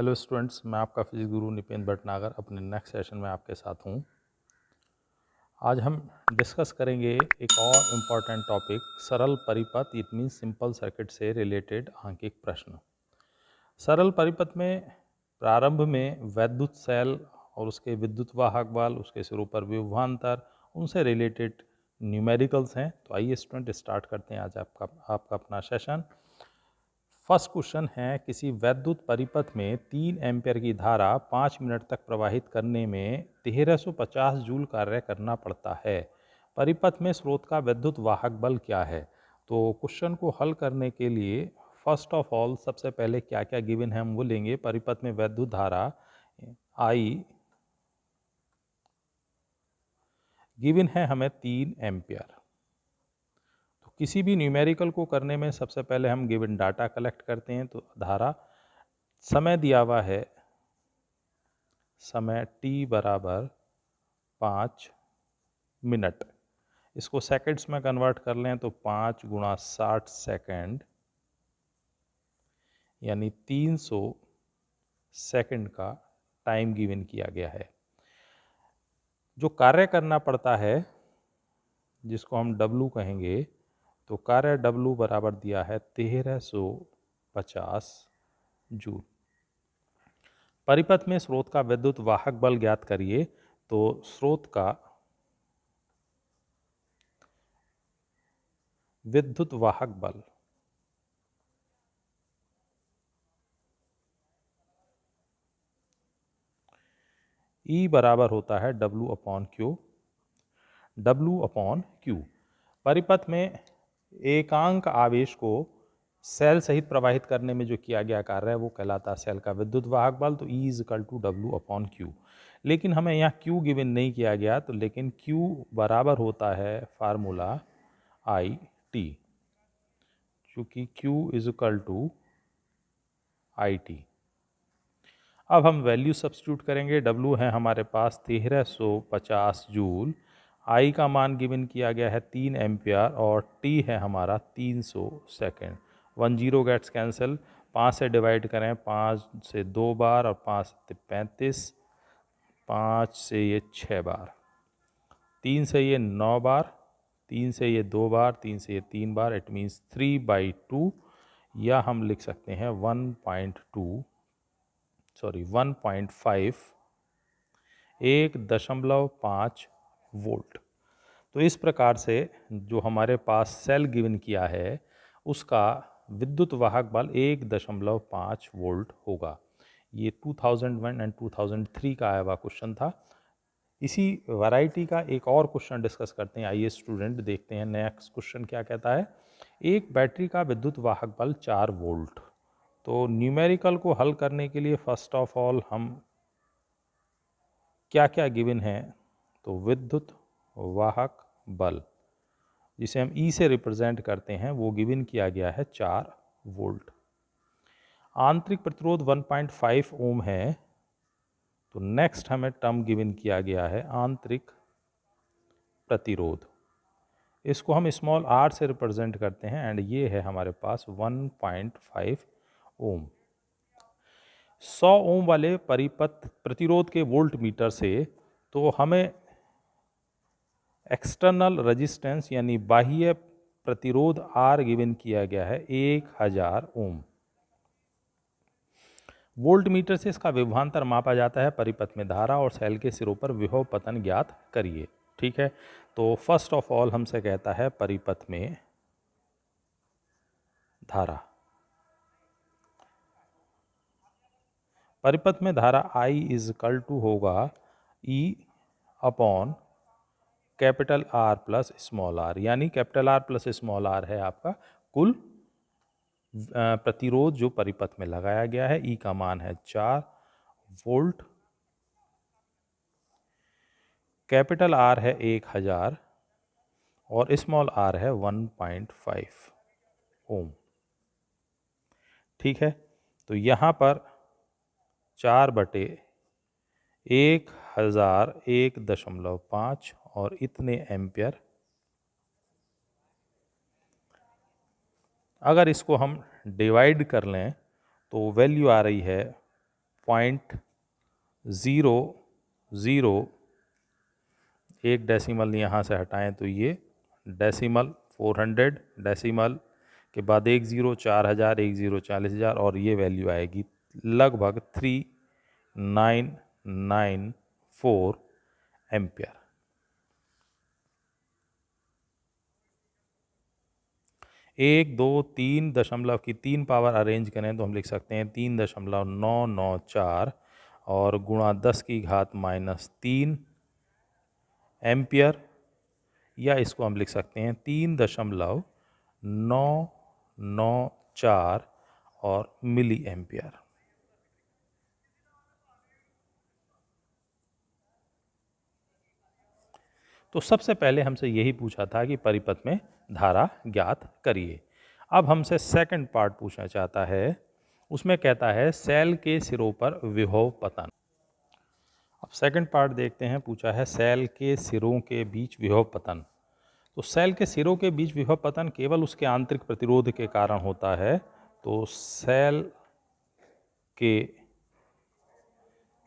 Hello students, मैं आपका physics गुरु निपेंद्र भटनागर अपने नेक्स्ट सेशन में आपके साथ हूँ। आज हम डिस्कस करेंगे एक और इम्पॉर्टेंट टॉपिक, सरल परिपथ, इट मीन्स सिंपल सर्किट से रिलेटेड आंकिक प्रश्न। सरल परिपथ में प्रारंभ में वैद्युत सेल और उसके विद्युत वाहक बल, उसके सिरों पर विभवांतर, उनसे रिलेटेड न्यूमेरिकल्स हैं। तो आइए स्टूडेंट स्टार्ट करते हैं आज आपका अपना सेशन। फर्स्ट क्वेश्चन है, किसी वैद्युत परिपथ में 3 एम्पीयर की धारा 5 मिनट तक प्रवाहित करने में 1350 जूल कार्य करना पड़ता है। परिपथ में स्रोत का विद्युत वाहक बल क्या है? तो क्वेश्चन को हल करने के लिए फर्स्ट ऑफ ऑल सबसे पहले क्या क्या गिवन है हम वो लेंगे। परिपथ में वैद्युत धारा आई गिवन है हमें 3 एम्पीयर। किसी भी न्यूमेरिकल को करने में सबसे पहले हम गिवन डाटा कलेक्ट करते हैं। तो धारा समय दिया हुआ है, समय t बराबर 5 मिनट। इसको सेकंड्स में कन्वर्ट कर लें तो 5 गुणा 60 सेकंड यानी 300 सेकंड का टाइम गिवन किया गया है। जो कार्य करना पड़ता है जिसको हम W कहेंगे, तो कार्य W बराबर दिया है 1350 जूल। परिपथ में स्रोत का विद्युत वाहक बल ज्ञात करिए। तो स्रोत का विद्युत वाहक बल E बराबर होता है W अपॉन क्यू। परिपथ में एकांक आवेश को सेल सहित प्रवाहित करने में जो किया गया कार्य है वो कहलाता है सेल का विद्युत वाहक बल। तो E is equal to W upon Q. लेकिन हमें यहाँ Q गिवन नहीं किया गया, तो लेकिन Q बराबर होता है फार्मूला IT, चूँकि Q is equal to IT। अब हम वैल्यू सब्स्टिट्यूट करेंगे। W है हमारे पास 1350 जूल, I का मान गिवन किया गया है 3 एम्पियर और T है हमारा 300 सेकेंड। 1 0 गेट्स कैंसिल, 5 से डिवाइड करें, 5 से 2 बार और 5 से 35, 5 से ये 6 बार, 3 से ये 9 बार, 3 से ये 2 बार, 3 से ये 3 बार, इट मीन्स 3/2, या हम लिख सकते हैं 1.5 1.5 वोल्ट। तो इस प्रकार से जो हमारे पास सेल गिवन किया है उसका विद्युत वाहक बल 1.5 वोल्ट होगा। ये 2001 एंड 2003 का आया हुआ क्वेश्चन था। इसी वैरायटी का एक और क्वेश्चन डिस्कस करते हैं। आइए स्टूडेंट देखते हैं नेक्स्ट क्वेश्चन क्या कहता है। एक बैटरी का विद्युत वाहक बल 4 वोल्ट। तो न्यूमेरिकल को हल करने के लिए फर्स्ट ऑफ ऑल हम क्या क्या गिवन है, तो विद्युत वाहक बल जिसे हम E से रिप्रेजेंट करते हैं वो गिवन किया गया है 4 वोल्ट। आंतरिक प्रतिरोध 1.5 ओम है। तो नेक्स्ट हमें टर्म गिवन किया गया है आंतरिक प्रतिरोध। इसको हम स्मॉल r से रिप्रेजेंट करते हैं एंड ये है हमारे पास 1.5 ओम। 100 ओम वाले परिपथ प्रतिरोध के वोल्ट मीटर से तो हमें एक्सटर्नल रेजिस्टेंस यानी बाह्य प्रतिरोध R गिवन किया गया है 1000 ओम। वोल्ट मीटर से इसका विभवांतर मापा जाता है। परिपथ में धारा और सेल के सिरों पर विभव पतन ज्ञात करिए। ठीक है, तो फर्स्ट ऑफ ऑल हमसे कहता है परिपथ में धारा। परिपथ में धारा I इज इक्वल टू होगा E upon capital R plus small r, यानी capital R plus small r है आपका कुल प्रतिरोध जो परिपथ में लगाया गया है। E का मान है 4 वोल्ट, कैपिटल R है 1000 और स्मॉल r है 1.5 ओम। ठीक है, तो यहाँ पर 4/1000 1.5 और इतने एम्पियर। अगर इसको हम डिवाइड कर लें तो वैल्यू आ रही है 0.00, एक डेसिमल यहाँ से हटाएं तो ये डेसिमल 400, डेसिमल के बाद 1 0 4000, 1 0 40,000 और ये वैल्यू आएगी लगभग 3994 एम्पियर। एक दो तीन दशमलव की 3 पावर अरेंज करें तो हम लिख सकते हैं 3.994 और गुणा 10 की घात -3 एम्पियर, या इसको हम लिख सकते हैं 3.994 और मिली एम्पियर। तो सबसे पहले हमसे यही पूछा था कि परिपथ में धारा ज्ञात करिए। अब हमसे सेकंड पार्ट पूछना चाहता है, उसमें कहता है सेल के सिरों पर विभव पतन। अब सेकंड पार्ट देखते हैं, पूछा है सेल के सिरों के बीच विभव पतन। तो सेल के सिरों के बीच विभव पतन केवल उसके आंतरिक प्रतिरोध के कारण होता है। तो सेल के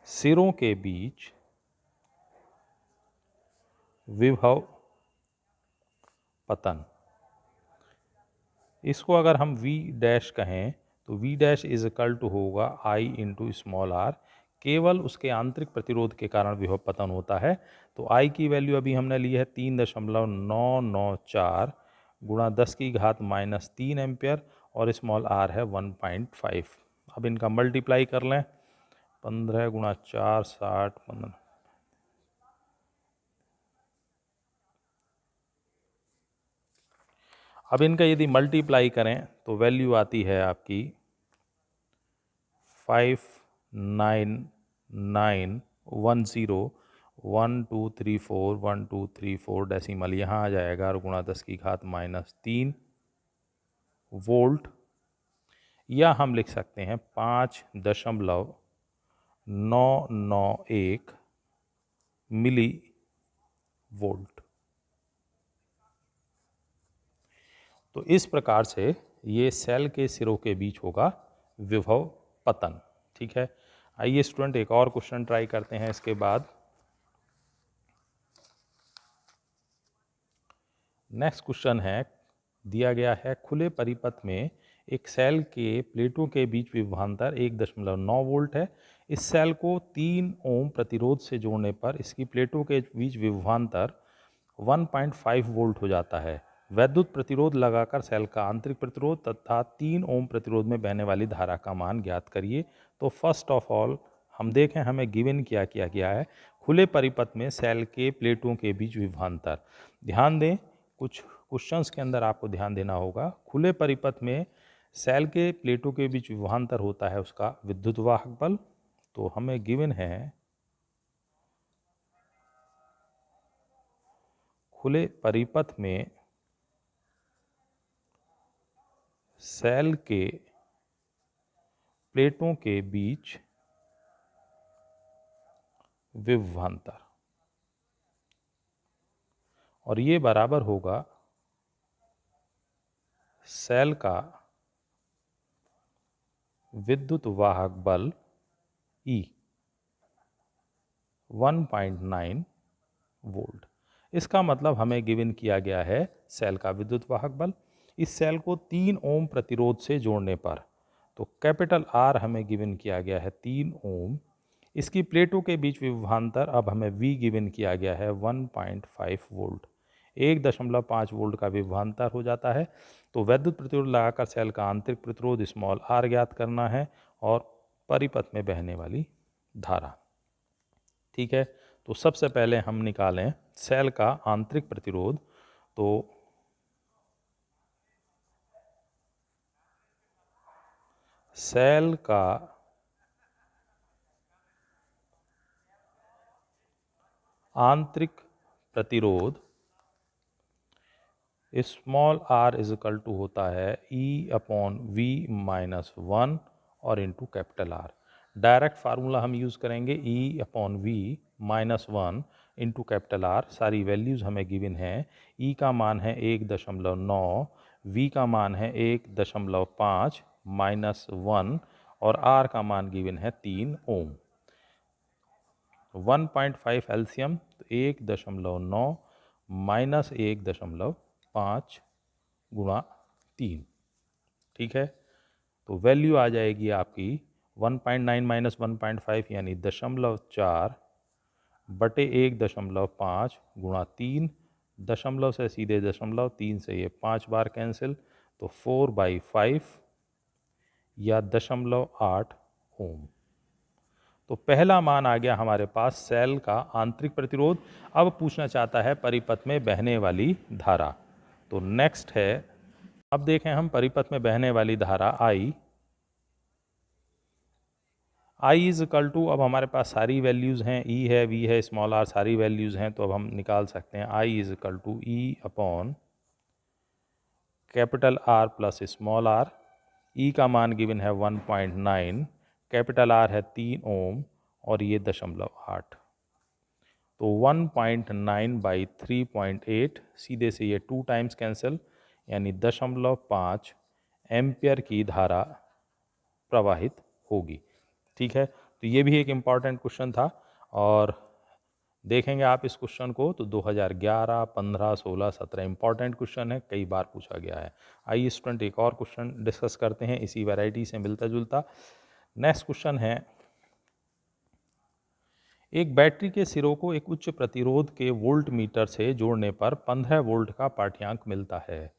सिरों के बीच विभव पतन, इसको अगर हम V डैश कहें तो V dash is equal to होगा I इंटू स्मॉल r, केवल उसके आंतरिक प्रतिरोध के कारण विभव पतन होता है। तो I की वैल्यू अभी हमने ली है 3.994 गुणा 10 की घात -3 एम्पियर और स्मॉल r है 1.5। अब इनका मल्टीप्लाई कर लें, 15 गुणा 4 60 15। अब इनका यदि मल्टीप्लाई करें तो वैल्यू आती है आपकी 59910 1234 1234 डेसिमल यहाँ आ जाएगा और गुणा 10 की घात -3 वोल्ट, या हम लिख सकते हैं 5.991 मिली वोल्ट। तो इस प्रकार से ये सेल के सिरों के बीच होगा विभव पतन। ठीक है, आइए स्टूडेंट एक और क्वेश्चन ट्राई करते हैं इसके बाद। नेक्स्ट क्वेश्चन है, दिया गया है खुले परिपथ में एक सेल के प्लेटों के बीच विभवांतर 1.9 वोल्ट है। इस सेल को 3 ओम प्रतिरोध से जोड़ने पर इसकी प्लेटों के बीच विभवांतर 1.5 वोल्ट हो जाता है। वैद्युत प्रतिरोध लगाकर सेल का आंतरिक प्रतिरोध तथा 3 ओम प्रतिरोध में बहने वाली धारा का मान ज्ञात करिए। तो फर्स्ट ऑफ ऑल हम देखें हमें गिवन क्या किया गया है, खुले परिपथ में सेल के प्लेटों के बीच विभवांतर। ध्यान दें, कुछ क्वेश्चंस के अंदर आपको ध्यान देना होगा। खुले परिपथ में सेल के प्लेटों के बीच विभवांतर होता है उसका विद्युत वाहक बल। तो हमें गिवन है खुले परिपथ में सेल के प्लेटों के बीच विभवांतर, और ये बराबर होगा सेल का विद्युत वाहक बल E 1.9 वोल्ट। इसका मतलब हमें गिवन किया गया है सेल का विद्युत वाहक बल। इस सेल को 3 ओम प्रतिरोध से जोड़ने पर, तो कैपिटल R हमें गिवन किया गया है 3 ओम। इसकी प्लेटों के बीच विभवांतर अब हमें V गिवन किया गया है 1.5 वोल्ट। 1.5 वोल्ट का विभवांतर हो जाता है। तो वैद्युत प्रतिरोध लगाकर सेल का आंतरिक प्रतिरोध स्मॉल r ज्ञात करना है और परिपथ में बहने वाली धारा। ठीक है, तो सबसे पहले हम निकालें सेल का आंतरिक प्रतिरोध। तो सेल का आंतरिक प्रतिरोध small r is equal to होता है E/V-1 और into capital R। Direct formula हम यूज़ करेंगे E/V-1 इंटू कैपिटल R। सारी वैल्यूज़ हमें गिवन है। E का मान है 1.9, V का मान है 1.5 -1 और R का मान गिवन है 3 ओम। 1.5 एलसीएम तो 1.9 माइनस 1.5 गुणा 3, ठीक है। तो वैल्यू आ जाएगी आपकी 1.9 माइनस 1.5 यानी 0.4 बटे 1.5 गुणा 3, दशमलव से सीधे दशमलव, 3 से ये 5 बार कैंसिल, तो 4/5 या 0.8 ओम। तो पहला मान आ गया हमारे पास सेल का आंतरिक प्रतिरोध। अब पूछना चाहता है परिपथ में बहने वाली धारा। तो नेक्स्ट है, अब देखें हम परिपथ में बहने वाली धारा I इज इक्वल टू, अब हमारे पास सारी वैल्यूज़ हैं, E है, V है, स्मॉल r, सारी वैल्यूज़ हैं, तो अब हम निकाल सकते हैं I is equal to E upon capital R plus small r। E का मान गिवन है 1.9, कैपिटल R है 3 ओम और ये 0.8, तो 1.9 बाई 3.8, सीधे से ये 2 टाइम्स कैंसिल, यानी 0.5 एम्पियर की धारा प्रवाहित होगी, ठीक है। तो ये भी एक इम्पॉर्टेंट क्वेश्चन था और देखेंगे आप इस क्वेश्चन को तो 2011, 15, 16, 17 इम्पॉर्टेंट क्वेश्चन है, कई बार पूछा गया है। आइए स्टूडेंट एक और क्वेश्चन डिस्कस करते हैं इसी वैरायटी से मिलता जुलता। नेक्स्ट क्वेश्चन है, एक बैटरी के सिरों को एक उच्च प्रतिरोध के वोल्ट मीटर से जोड़ने पर 15 वोल्ट का पाठ्यांक मिलता है।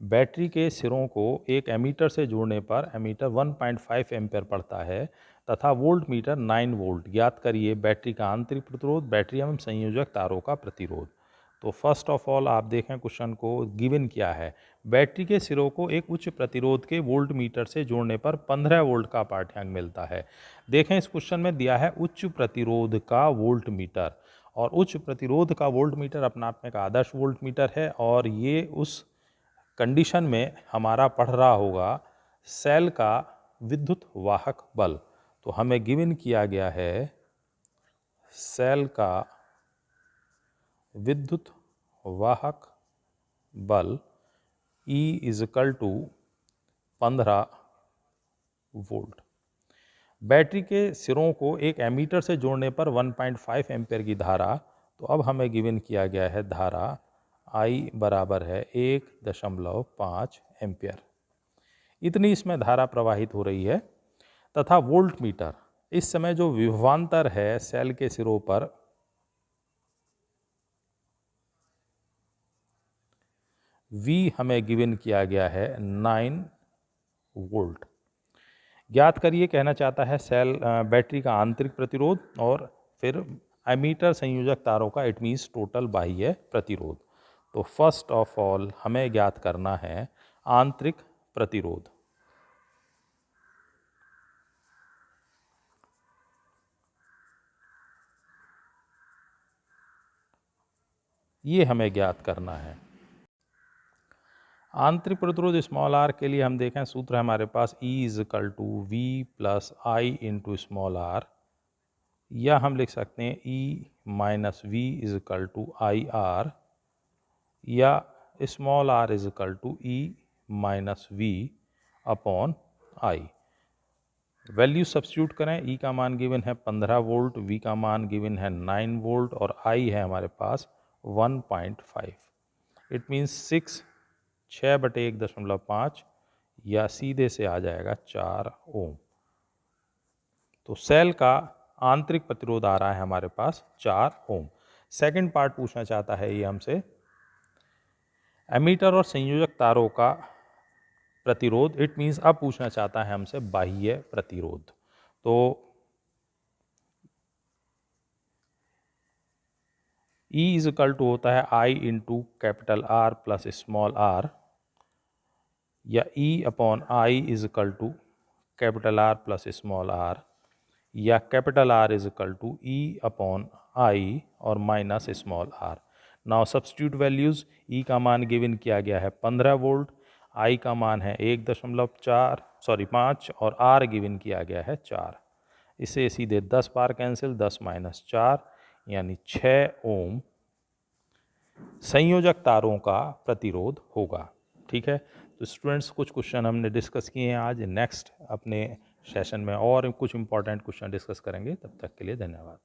बैटरी के सिरों को एक एमीटर से जोड़ने पर एमीटर 1.5 एम्पीयर पड़ता है तथा वोल्ट मीटर 9 वोल्ट। ज्ञात करिए बैटरी का आंतरिक प्रतिरोध, बैटरी एवं संयोजक तारों का प्रतिरोध। तो फर्स्ट ऑफ ऑल आप देखें क्वेश्चन को, गिवन क्या है, बैटरी के सिरों को एक उच्च प्रतिरोध के वोल्ट मीटर से जोड़ने पर 15 वोल्ट का पाठ्यांक मिलता है। देखें इस क्वेश्चन में दिया है उच्च प्रतिरोध का वोल्ट मीटर, और उच्च प्रतिरोध का वोल्ट मीटर अपना आप में एक आदर्श वोल्ट मीटर है, और ये उस कंडीशन में हमारा पढ़ रहा होगा सेल का विद्युत वाहक बल। तो हमें गिवन किया गया है सेल का विद्युत वाहक बल E is equal to 15 volt. Battery के सिरों को एक एमीटर से जोड़ने पर 1.5 एम्पीयर की धारा, तो अब हमें गिवन किया गया है धारा I बराबर है 1.5 एम्पीयर, इतनी इसमें धारा प्रवाहित हो रही है। तथा वोल्ट मीटर, इस समय जो विभवांतर है सेल के सिरों पर V हमें गिवन किया गया है 9 वोल्ट। ज्ञात करिए, कहना चाहता है सेल बैटरी का आंतरिक प्रतिरोध और फिर एमीटर संयोजक तारों का, इट मीन्स टोटल बाह्य प्रतिरोध। तो फर्स्ट ऑफ ऑल हमें ज्ञात करना है आंतरिक प्रतिरोध। ये हमें ज्ञात करना है। आंतरिक प्रतिरोध स्मॉल r के लिए हम देखें, सूत्र है हमारे पास E is equal to V plus I into small r, या हम लिख सकते हैं E minus V is equal to I R, या small r is equal to E minus V upon I. Value substitute करें, E का मान given है 15 वोल्ट, V का मान गिवन है 9 वोल्ट और I है हमारे पास 1.5। इट मीन्स 6 बटे 1.5 या सीधे से आ जाएगा 4 ओम। तो सेल का आंतरिक प्रतिरोध आ रहा है हमारे पास 4 ओम। सेकंड पार्ट पूछना चाहता है ये हमसे, एमीटर और संयोजक तारों का प्रतिरोध, इट मीन्स अब पूछना चाहता है हमसे बाह्य प्रतिरोध। तो E इज इक्वल टू होता है I into capital R plus small r, या E upon I is equal to capital R plus small r, या capital R is equal to E upon I और minus small r। Now substitute values, E का मान given किया गया है 15 volt, I का मान है 5 और R गिवन किया गया है 4। इसे सीधे 10 बार कैंसिल, 10 माइनस 4 यानी 6 ओम संयोजक तारों का प्रतिरोध होगा, ठीक है। तो स्टूडेंट्स कुछ क्वेश्चन हमने डिस्कस किए हैं आज। नेक्स्ट अपने सेशन में और कुछ इंपॉर्टेंट क्वेश्चन डिस्कस करेंगे। तब तक के लिए धन्यवाद।